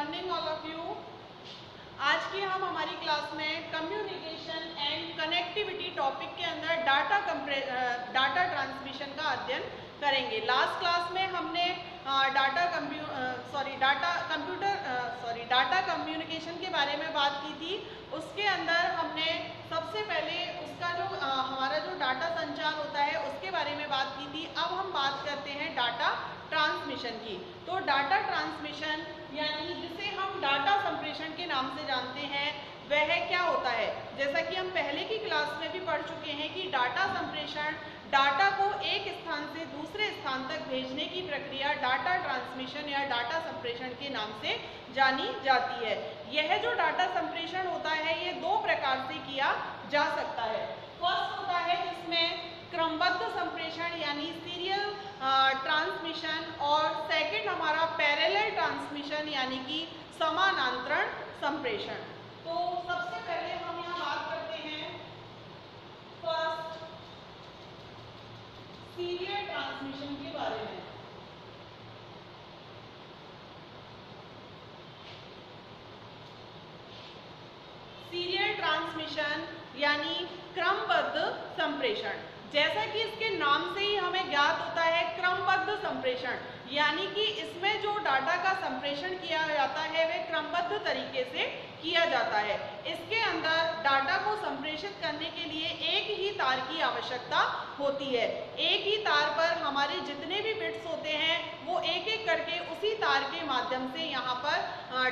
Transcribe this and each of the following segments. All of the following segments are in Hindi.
Evening all of you. आज की हम हमारी क्लास में कम्युनिकेशन एंड कनेक्टिविटी टॉपिक के अंदर डाटा ट्रांसमिशन का अध्ययन करेंगे। लास्ट क्लास में हमने डाटा कम्युनिकेशन के बारे में बात की थी। उसके अंदर हमने सबसे पहले उसका जो हमारा जो डाटा संचार होता है उसके बारे में बात की थी। अब हम बात करते हैं डाटा ट्रांसमिशन की। तो डाटा ट्रांसमिशन यानी जिसे हम डाटा संप्रेषण के नाम से जानते हैं वह क्या होता है। जैसा कि हम पहले की क्लास में भी पढ़ चुके हैं कि डाटा संप्रेषण डाटा को एक स्थान से दूसरे स्थान तक भेजने की प्रक्रिया डाटा ट्रांसमिशन या डाटा संप्रेषण के नाम से जानी जाती है। यह जो डाटा संप्रेषण होता है ये दो प्रकार से किया जा सकता है। फर्स्ट होता है जिसमें क्रमबद्ध संप्रेषण यानी सीरियल ट्रांसमिशन, और सेकंड हमारा पैरेलल ट्रांसमिशन यानी कि समानांतर संप्रेषण। तो सबसे पहले हम यहाँ बात करते हैं फर्स्ट सीरियल ट्रांसमिशन के बारे में। सीरियल ट्रांसमिशन यानी क्रमबद्ध संप्रेषण। जैसा कि इसके नाम से ही हमें ज्ञात होता है क्रमबद्ध संप्रेषण यानी कि इसमें जो डाटा का संप्रेषण किया जाता है वह क्रमबद्ध तरीके से किया जाता है। इसके अंदर डाटा को संप्रेषित करने के लिए एक ही तार की आवश्यकता होती है। एक ही तार पर हमारे जितने भी बिट्स होते हैं वो एक एक करके उसी तार के माध्यम से यहाँ पर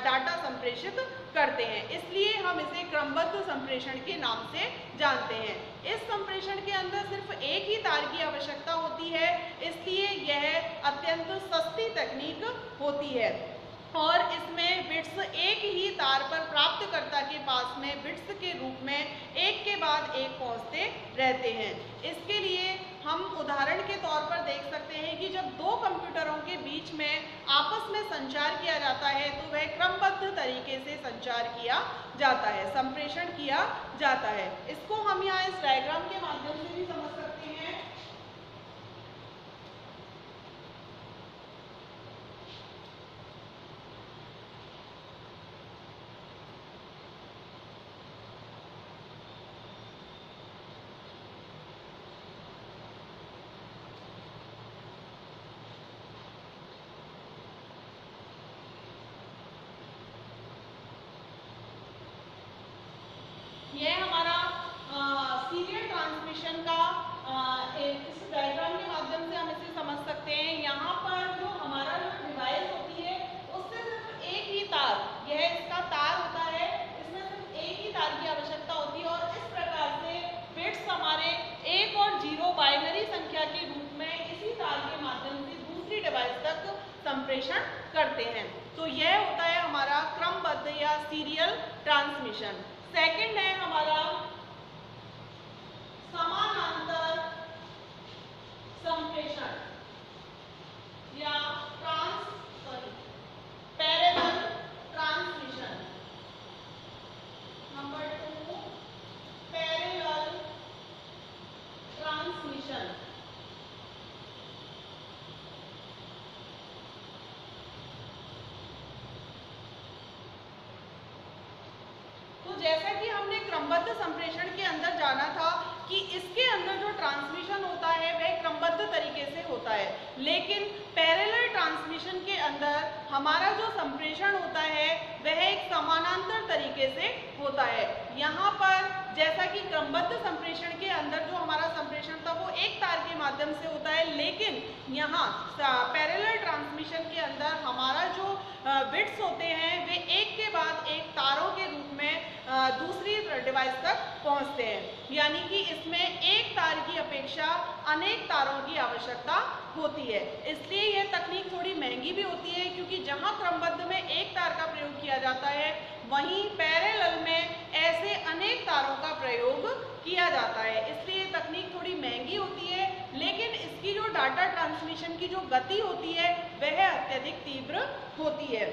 डाटा संप्रेषित करते हैं, इसलिए हम इसे क्रमबद्ध संप्रेषण के नाम से जानते हैं। इस संप्रेषण के अंदर सिर्फ एक ही तार की आवश्यकता होती है, इसलिए यह अत्यंत सस्ती तकनीक होती है और इसमें बिट्स एक ही तार पर प्राप्तकर्ता के पास में बिट्स के रूप में एक के बाद एक पहुंचते रहते हैं। इसके लिए हम उदाहरण के तौर पर देख सकते हैं कि जब दो कंप्यूटरों के बीच में आपस में संचार किया जाता है तो वह क्रमबद्ध तरीके से संचार किया जाता है, संप्रेषण किया जाता है। इसको हम यहाँ इस डायग्राम के माध्यम से भी समझ सकते हैं। यह हमारा सीरियल ट्रांसमिशन का इस डायग्राम के माध्यम से हम इसे समझ सकते हैं। यहाँ पर जो हमारा जो डिवाइस होती है उससे सिर्फ एक ही तार, यह इसका तार होता है, इसमें सिर्फ एक ही तार की आवश्यकता होती है और इस प्रकार से बिट्स हमारे 1 और 0 बाइनरी संख्या के रूप में इसी तार के माध्यम से दूसरी डिवाइस तक संप्रेषण करते हैं। तो यह होता है हमारा क्रमबद्ध या सीरियल ट्रांसमिशन। सेकंड है हमारा समानांतर संप्रेषण या parallel transmission. Number 2 parallel transmission. जैसा कि हमने क्रमबद्ध संप्रेषण के अंदर जाना था कि इसके अंदर जो ट्रांसमिशन होता है वह क्रमबद्ध तरीके से होता है, लेकिन पैरेलल ट्रांसमिशन के अंदर हमारा जो संप्रेषण होता है वह एक समानांतर तरीके से होता है। यहाँ पर जैसा कि क्रमबद्ध संप्रेषण के अंदर जो हमारा संप्रेषण था वो एक तार के माध्यम से होता है, लेकिन यहाँ पैरेलल ट्रांसमिशन के अंदर हमारा जो बिट्स होते हैं वे एक के बाद एक तारों के रूप में दूसरी डिवाइस तक पहुंचते हैं, यानी कि इसमें एक तार की अपेक्षा अनेक तारों की आवश्यकता होती है। इसलिए यह तकनीक थोड़ी महंगी भी होती है, क्योंकि जहां क्रमबद्ध में एक तार का प्रयोग किया जाता है वहीं पैरेलल में ऐसे अनेक तारों का प्रयोग किया जाता है। इसलिए तकनीक थोड़ी महंगी होती है, लेकिन इसकी जो डाटा ट्रांसमिशन की जो गति होती है वह अत्यधिक तीव्र होती है।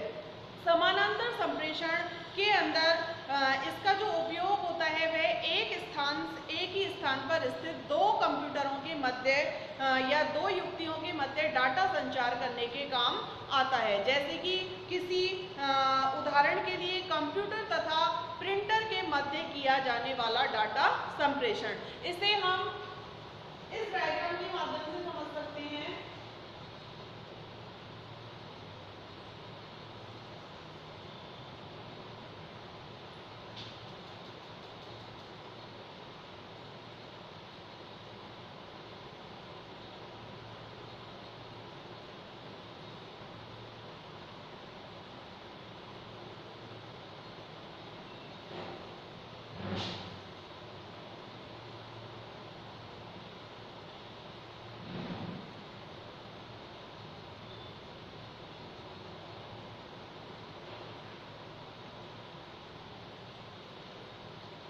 समानांतर संप्रेषण के अंदर इसका जो उपयोग होता है वह एक ही स्थान पर स्थित दो कंप्यूटरों के मध्य या दो युक्तियों के मध्य डाटा संचार करने के काम आता है। जैसे कि किसी किया जाने वाला डाटा संप्रेषण। इसे हम इस डायग्राम के माध्यम से समझ सकते हैं।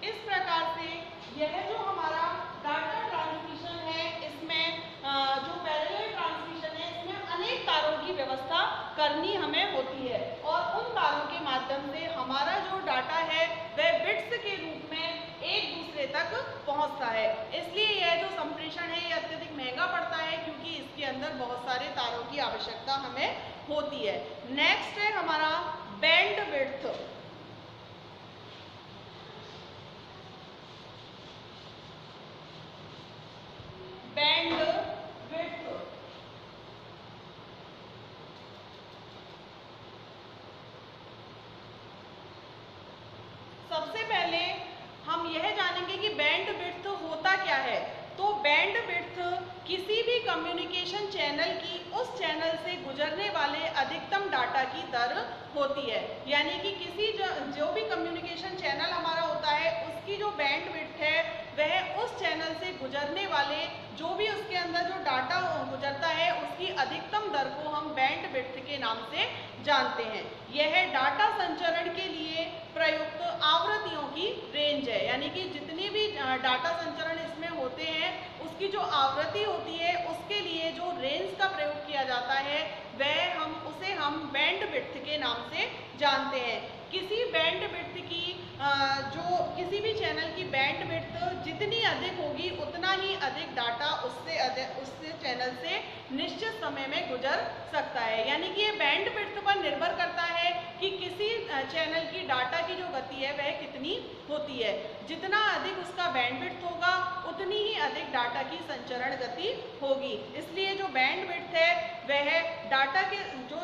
इस प्रकार से यह जो हमारा डाटा ट्रांसमिशन है, इसमें जो पैरेलल ट्रांसमिशन है, इसमें अनेक तारों की व्यवस्था करनी हमें होती है और उन तारों के माध्यम से हमारा जो डाटा है वह बिट्स के रूप में एक दूसरे तक पहुंचता है। इसलिए यह जो संप्रेषण है यह अत्यधिक महंगा पड़ता है, क्योंकि इसके अंदर बहुत सारे तारों की आवश्यकता हमें होती है। नेक्स्ट है हमारा बैंड विड्थ। बैंड विड्थ सबसे पहले हम यह जानेंगे कि बैंड विड्थ होता क्या है। तो बैंड विड्थ किसी भी कम्युनिकेशन चैनल की उस चैनल से गुजरने वाले अधिकतम डाटा की दर होती है। यानी कि किसी जो भी कम्युनिकेशन चैनल हमारा होता है उसकी जो बैंड विड्थ है वह उस चैनल से गुजरने वाले जो भी उसके अंदर जो डाटा गुजरता है उसकी अधिकतम दर को हम बैंड विड्थ के नाम से जानते हैं। यह डाटा संचरण के लिए प्रयुक्त आवृत्तियों की रेंज है। यानी कि जितनी भी डाटा संचरण इसमें होते हैं उसकी जो आवृत्ति होती है उसके लिए जो रेंज का प्रयोग किया जाता है वह उसे हम बैंड विड्थ के नाम से जानते हैं। किसी बैंड विड्थ की किसी भी चैनल की बैंड विड्थ जितनी अधिक होगी उतना ही अधिक डाटा उससे चैनल से निश्चित समय में गुजर सकता है। यानी कि ये बैंड विड्थ पर निर्भर करता है कि किसी चैनल की डाटा की जो गति है वह कितनी होती है। जितना अधिक उसका बैंड विड्थ होगा उतनी ही अधिक डाटा की संचरण गति होगी। इसलिए जो बैंड विड्थ है वह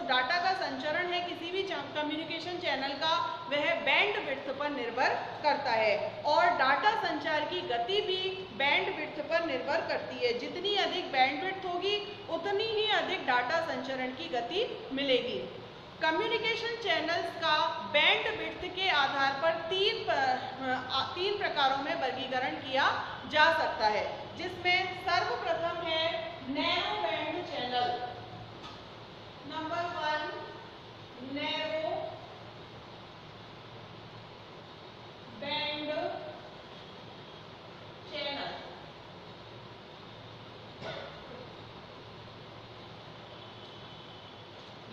डाटा का संचरण है किसी भी कम्युनिकेशन चैनल का वह बैंड विड्थ पर निर्भर करता है। और डाटा संचार की गति भी बैंड विड्थ पर निर्भर करती है। जितनी अधिक बैंड विड्थ होगी उतनी ही अधिक डाटा संचरण की गति मिलेगी। कम्युनिकेशन चैनल्स का बैंड विड्थ के आधार पर तीन प्रकारों में वर्गीकरण किया जा सकता है, जिसमें सर्वप्रथम है narrow band channel. Number 1 narrow band channel.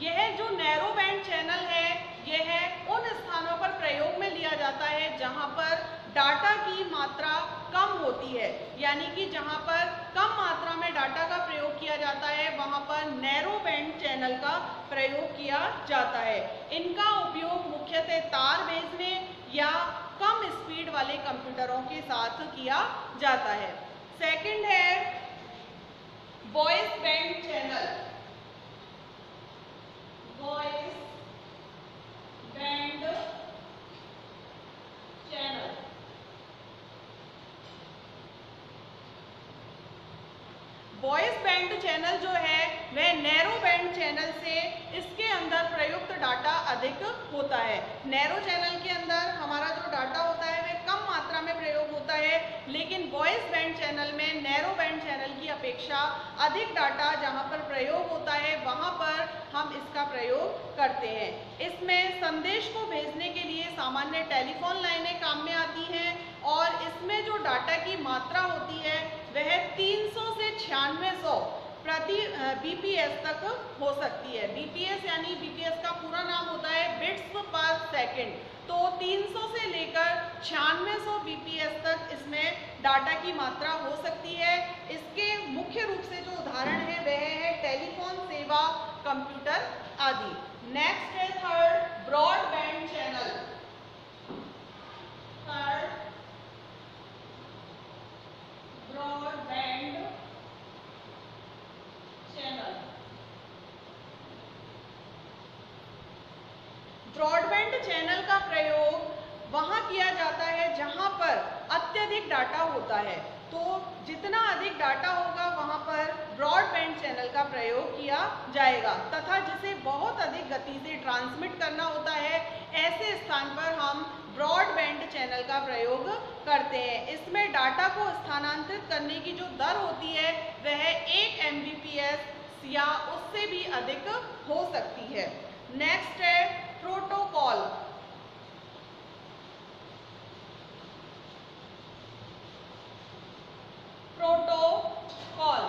यह जो नैरो बैंड चैनल है यह उन स्थानों पर प्रयोग में लिया जाता है जहां पर डाटा की मात्रा कम होती है। यानी कि जहां पर कम मात्रा में डाटा का प्रयोग किया जाता है वहां पर नैरो बैंड चैनल का प्रयोग किया जाता है। इनका उपयोग मुख्यतः तार भेजने या कम स्पीड वाले कंप्यूटरों के साथ किया जाता है। सेकंड है voice band channel. Voice band channel voice band channel जो है वह नैरो बैंड चैनल से इसके अंदर प्रयुक्त डाटा अधिक होता है। नैरो चैनल के अंदर हमारा जो डाटा होता है वह कम मात्रा में प्रयोग होता है, लेकिन वॉइस बैंड चैनल में नैरो बैंड चैनल की अपेक्षा अधिक डाटा जहां पर प्रयोग होता है वहां पर हम इसका प्रयोग करते हैं। इसमें संदेश को भेजने के लिए सामान्य टेलीफोन लाइनें काम में आती हैं और इसमें जो डाटा की मात्रा होती है वह 300 से 9600 प्रति बीपीएस तक हो सकती है। बीपीएस यानी बीपीएस का पूरा नाम होता है बिट्स पर सेकंड। तो 300 से लेकर 9600 बीपीएस तक इसमें डाटा की मात्रा हो सकती है। इसके मुख्य रूप से जो उदाहरण है वह है टेलीफोन सेवा, कंप्यूटर आदि। नेक्स्ट है third broadband channel. Third broadband channel का प्रयोग वहाँ किया जाता है जहाँ पर अत्यधिक डाटा होता है। तो जितना अधिक डाटा होगा वहाँ पर ब्रॉडबैंड चैनल का प्रयोग किया जाएगा, तथा जिसे बहुत अधिक गति से ट्रांसमिट करना होता है, ऐसे स्थान पर हम ब्रॉडबैंड चैनल का प्रयोग करते हैं। इसमें डाटा को स्थानांतरित करने की जो दर होती है वह 1 Mbps या उससे भी अधिक हो सकती है। नेक्स्ट है प्रोटोकॉल। प्रोटोकॉल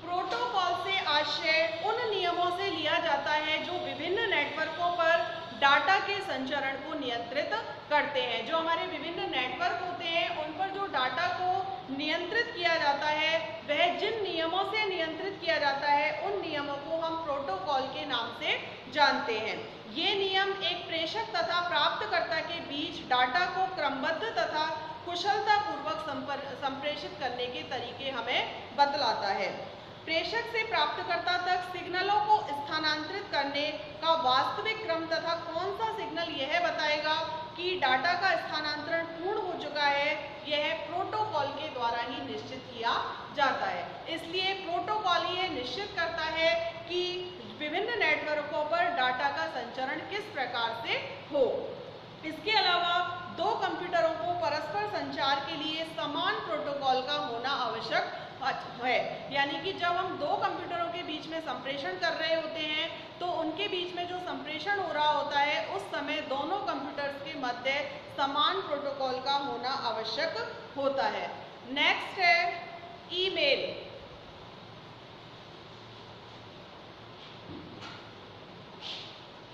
प्रोटोकॉल से आशय उन नियमों से लिया जाता है जो विभिन्न नेटवर्कों पर डाटा के संचरण को नियंत्रित करते हैं। जो हमारे विभिन्न नेटवर्क होते हैं उन पर जो डाटा को नियंत्रित किया जाता है, वह जिन नियमों से नियंत्रित किया जाता है उन नियमों को हम प्रोटोकॉल के नाम से जानते हैं। ये नियम एक प्रेषक तथा प्राप्तकर्ता के बीच डाटा को क्रमबद्ध तथा कुशलतापूर्वक संप्रेषित करने के तरीके हमें बतलाता है। प्रेषक से प्राप्तकर्ता तक सिग्नलों को स्थानांतरित करने का वास्तविक क्रम तथा कौन सा सिग्नल यह बताएगा कि डाटा का स्थानांतरण पूर्ण हो चुका है, यह प्रोटोकॉल के द्वारा ही निश्चित किया जाता है। इसलिए प्रोटोकॉल ये निश्चित करता है कि विभिन्न नेटवर्कों पर डाटा का संचरण किस प्रकार से हो। इसके अलावा दो कंप्यूटरों को परस्पर संचार के लिए समान प्रोटोकॉल का होना आवश्यक है। यानी कि जब हम दो कंप्यूटरों के बीच में संप्रेषण कर रहे होते हैं तो उनके बीच में जो संप्रेषण हो रहा होता है उस समय दोनों कंप्यूटर्स के मध्य समान प्रोटोकॉल का होना आवश्यक होता है। नेक्स्ट है ईमेल।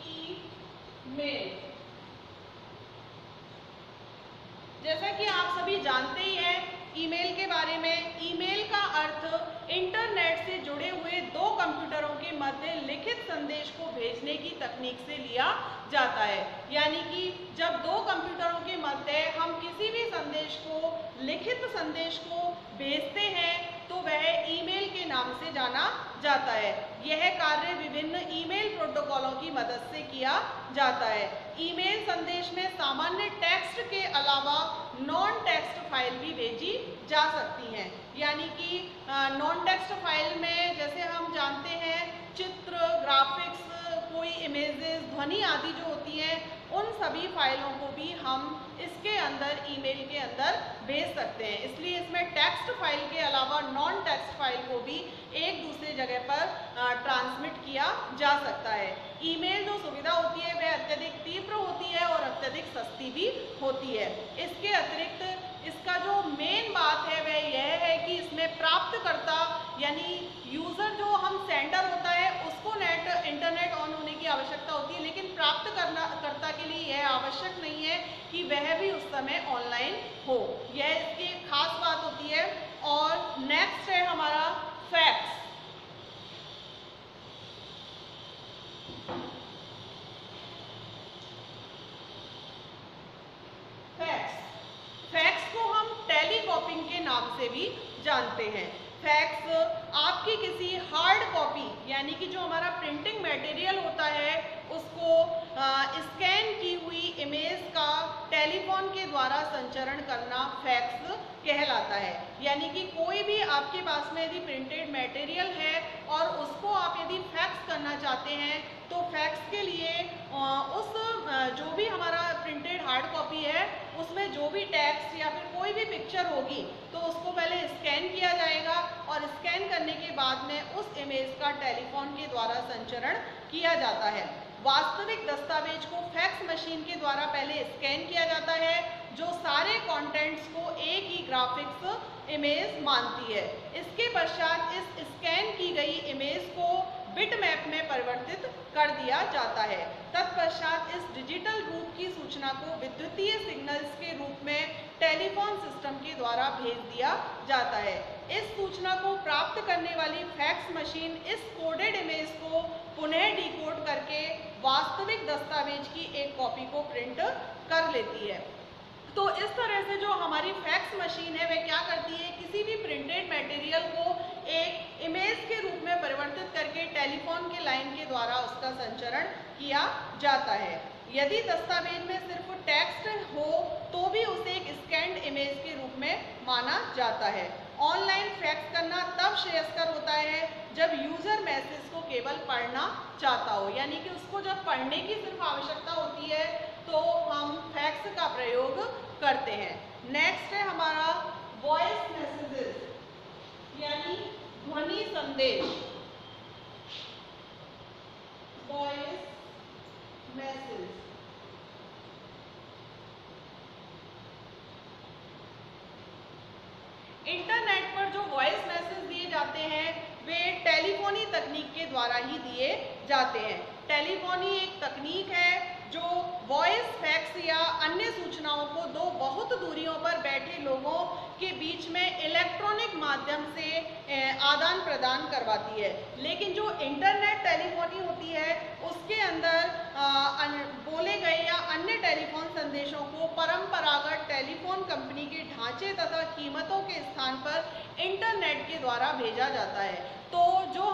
ईमेल जैसा कि आप सभी जानते ही हैं ईमेल के बारे में। ईमेल का अर्थ इंटरनेट से जुड़े हुए दो कंप्यूटरों के मध्य लिखित संदेश को भेजने की तकनीक से लिया जाता है। यानी कि जब दो कंप्यूटरों के मध्य हम किसी भी संदेश को, लिखित संदेश को भेजते हैं तो वह ईमेल के नाम से जाना जाता है। यह कार्य विभिन्न ईमेल प्रोटोकॉलों की मदद से किया जाता है। ईमेल संदेश में सामान्य टेक्स्ट के अलावा नॉन टेक्स्ट फाइल भी भेजी जा सकती हैं। यानी कि नॉन टेक्स्ट फाइल में जैसे हम जानते हैं चित्र, ग्राफिक्स, कोई इमेजेस, ध्वनि आदि जो होती हैं, उन सभी फाइलों को भी हम इसके अंदर, ईमेल के अंदर भेज सकते हैं। इसलिए इसमें टेक्स्ट फाइल के अलावा नॉन टेक्स्ट फाइल को भी एक दूसरे जगह पर ट्रांसमिट किया जा सकता है। ईमेल जो सुविधा होती है वह अत्यधिक तीव्र होती है और अत्यधिक सस्ती भी होती है। इसके अतिरिक्त इसका जो मेन बात है वह यह है कि इसमें प्राप्तकर्ता यानी यूज़र, जो हम सेंडर होता है, उसको इंटरनेट ऑन होने की आवश्यकता होती है, लेकिन प्राप्तकर्ता के लिए यह आवश्यक नहीं है कि वह भी उस समय ऑनलाइन हो। यह इसकी खास बात होती है। और नेक्स्ट है हमारा फैक्स। फैक्स को हम टेलीकॉपिंग के नाम से भी जानते हैं। फैक्स आपकी किसी हार्ड कॉपी यानी कि जो हमारा प्रिंटिंग मटेरियल होता है उसको स्कैन की हुई इमेज का टेलीफोन के द्वारा संचरण करना फैक्स कहलाता है। यानी कि कोई भी आपके पास में यदि प्रिंटेड मटेरियल है और उसको आप यदि फैक्स करना चाहते हैं तो फैक्स के लिए उस जो भी हमारा प्रिंटेड हार्ड कॉपी है उसमें जो भी टेक्स्ट या फिर कोई भी पिक्चर होगी तो उसको पहले स्कैन किया जाएगा और स्कैन करने के बाद में उस इमेज का टेलीफोन के द्वारा संचरण किया जाता है। वास्तविक दस्तावेज को फैक्स मशीन के द्वारा पहले स्कैन किया जाता है जो सारे कंटेंट्स को एक ही ग्राफिक्स इमेज मानती है। इसके पश्चात इस स्कैन की गई इमेज को बिटमैप में परिवर्तित कर दिया जाता है। तत्पश्चात इस डिजिटल रूप की सूचना को विद्युतीय सिग्नल्स के रूप में टेलीफोन सिस्टम के द्वारा भेज दिया जाता है। इस सूचना को प्राप्त करने वाली फैक्स मशीन इस कोडेड इमेज को पुनः डिकोड करके वास्तविक दस्तावेज की एक कॉपी को प्रिंट कर लेती है। तो इस तरह से जो हमारी फैक्स मशीन है वह क्या करती है, किसी भी प्रिंटेड मटेरियल को एक टेलीफोन के लाइन के द्वारा उसका संचरण किया जाता है। यदि दस्तावेज में सिर्फ टेक्स्ट हो तो भी उसे एक स्कैन्ड इमेज के रूप में माना जाता है। ऑनलाइन फैक्स करना तब श्रेयस्कर होता है जब यूजर मैसेज को केवल पढ़ना चाहता हो, यानी कि उसको जब पढ़ने की सिर्फ आवश्यकता होती है तो हम फैक्स का प्रयोग करते हैं। नेक्स्ट है हमारा वॉइस मैसेजेस, यानी ध्वनि संदेश। वॉइस मैसेज इंटरनेट पर जो वॉइस मैसेज दिए जाते हैं वे टेलीफोनी तकनीक के द्वारा ही दिए जाते हैं। टेलीफोनी एक तकनीक है जो वॉइस फैक्स या अन्य सूचनाओं को दो बहुत दूरियों पर बैठे लोगों के बीच में इलेक्ट्रॉनिक माध्यम से आदान प्रदान करवाती है। लेकिन जो इंटरनेट टेलीफोनी होती है उसके अंदर बोले गए या अन्य टेलीफोन संदेशों को परंपरागत टेलीफोन कंपनी के ढांचे तथा कीमतों के स्थान पर इंटरनेट के द्वारा भेजा जाता है। तो जो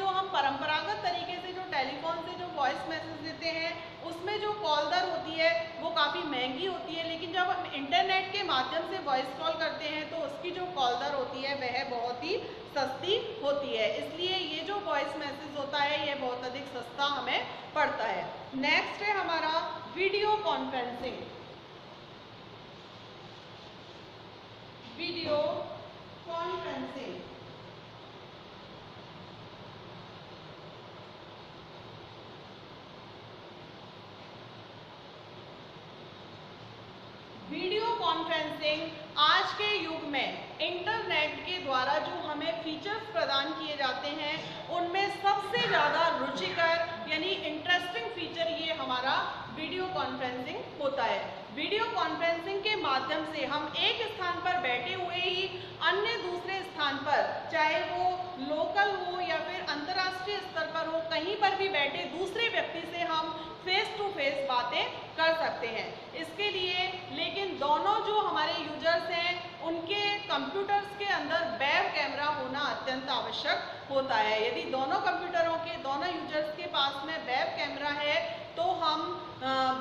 हम परंपरागत तरीके से जो टेलीफोन से जो वॉइस मैसेज देते हैं उसमें जो कॉल दर होती है वो काफ़ी महंगी होती है, लेकिन जब हम इंटरनेट के माध्यम से वॉइस कॉल करते हैं तो उसकी जो कॉल दर होती है वह बहुत ही सस्ती होती है। इसलिए ये जो वॉइस मैसेज होता है ये बहुत अधिक सस्ता हमें पड़ता है। नेक्स्ट है हमारा video conferencing. Video conferencing video conferencing आज के युग में इंटरनेट के द्वारा जो हमें फीचर्स प्रदान किए जाते हैं उनमें सबसे ज़्यादा रुचिकर यानी इंटरेस्टिंग फीचर ये हमारा वीडियो कॉन्फ्रेंसिंग होता है। वीडियो कॉन्फ्रेंसिंग के माध्यम से हम एक स्थान पर बैठे हुए ही अन्य दूसरे स्थान पर, चाहे वो लोकल हो या फिर अंतर्राष्ट्रीय स्तर पर हो, कहीं पर भी बैठे दूसरे व्यक्ति से हम फेस टू फेस बातें कर सकते हैं। इसके लिए लेकिन दोनों जो हमारे यूजर्स हैं उनके कंप्यूटर्स के अंदर वेब कैमरा होना अत्यंत आवश्यक होता है। यदि दोनों कंप्यूटरों के दोनों यूजर्स के पास में वेब कैमरा है तो हम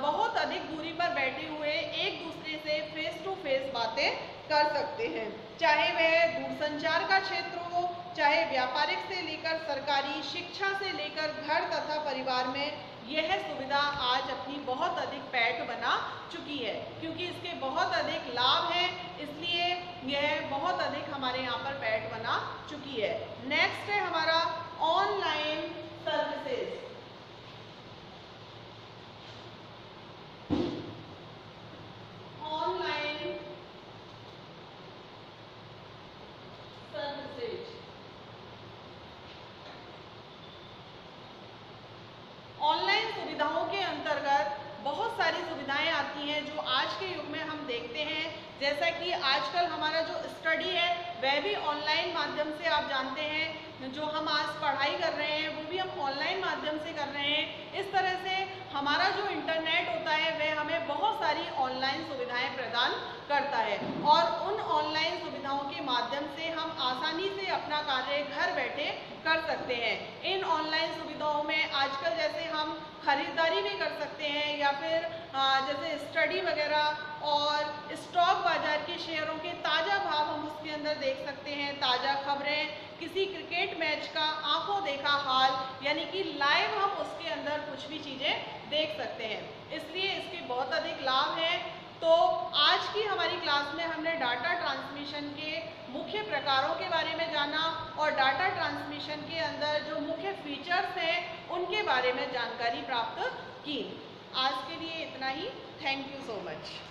बहुत अधिक दूरी पर बैठे हुए एक दूसरे से फेस टू फेस बातें कर सकते हैं, चाहे वह दूरसंचार का क्षेत्र हो, चाहे व्यापारिक से लेकर सरकारी, शिक्षा से लेकर घर तथा परिवार में यह सुविधा आज अपनी बहुत अधिक पैठ बना चुकी है, क्योंकि इसके बहुत अधिक लाभ हैं, इसलिए यह बहुत अधिक हमारे यहाँ पर पैठ बना चुकी है। नेक्स्ट है हमारा online services. Online services online सुविधाओं के अंतर्गत बहुत सारी सुविधाएं आती हैं जो आज के युग में हम देखते हैं। जैसा कि आजकल हमारा जो स्टडी है वह भी ऑनलाइन माध्यम से, आप जानते हैं जो हम आज पढ़ाई कर रहे हैं वो भी हम ऑनलाइन माध्यम से कर रहे हैं। इस तरह से हमारा जो इंटरनेट होता है वह हमें बहुत सारी ऑनलाइन सुविधाएं प्रदान करता है और उन ऑनलाइन सुविधाओं के माध्यम से हम आसानी से अपना कार्य घर बैठे कर सकते हैं। इन ऑनलाइन सुविधाओं में आजकल जैसे हम खरीदारी भी कर सकते हैं या फिर जैसे स्टडी वगैरह और स्टॉक बाजार के शेयरों के ताज़ा भाव हम उसके अंदर देख सकते हैं, ताज़ा खबरें, किसी क्रिकेट मैच का आंखों देखा हाल, यानी कि लाइव हम उसके अंदर कुछ भी चीज़ें देख सकते हैं। इसलिए इसके बहुत अधिक लाभ हैं। तो आज की हमारी क्लास में हमने डाटा ट्रांसमिशन के मुख्य प्रकारों के बारे में जाना और डाटा ट्रांसमिशन के अंदर जो मुख्य फीचर्स हैं उनके बारे में जानकारी प्राप्त की। आज के लिए इतना ही। Thank you so much.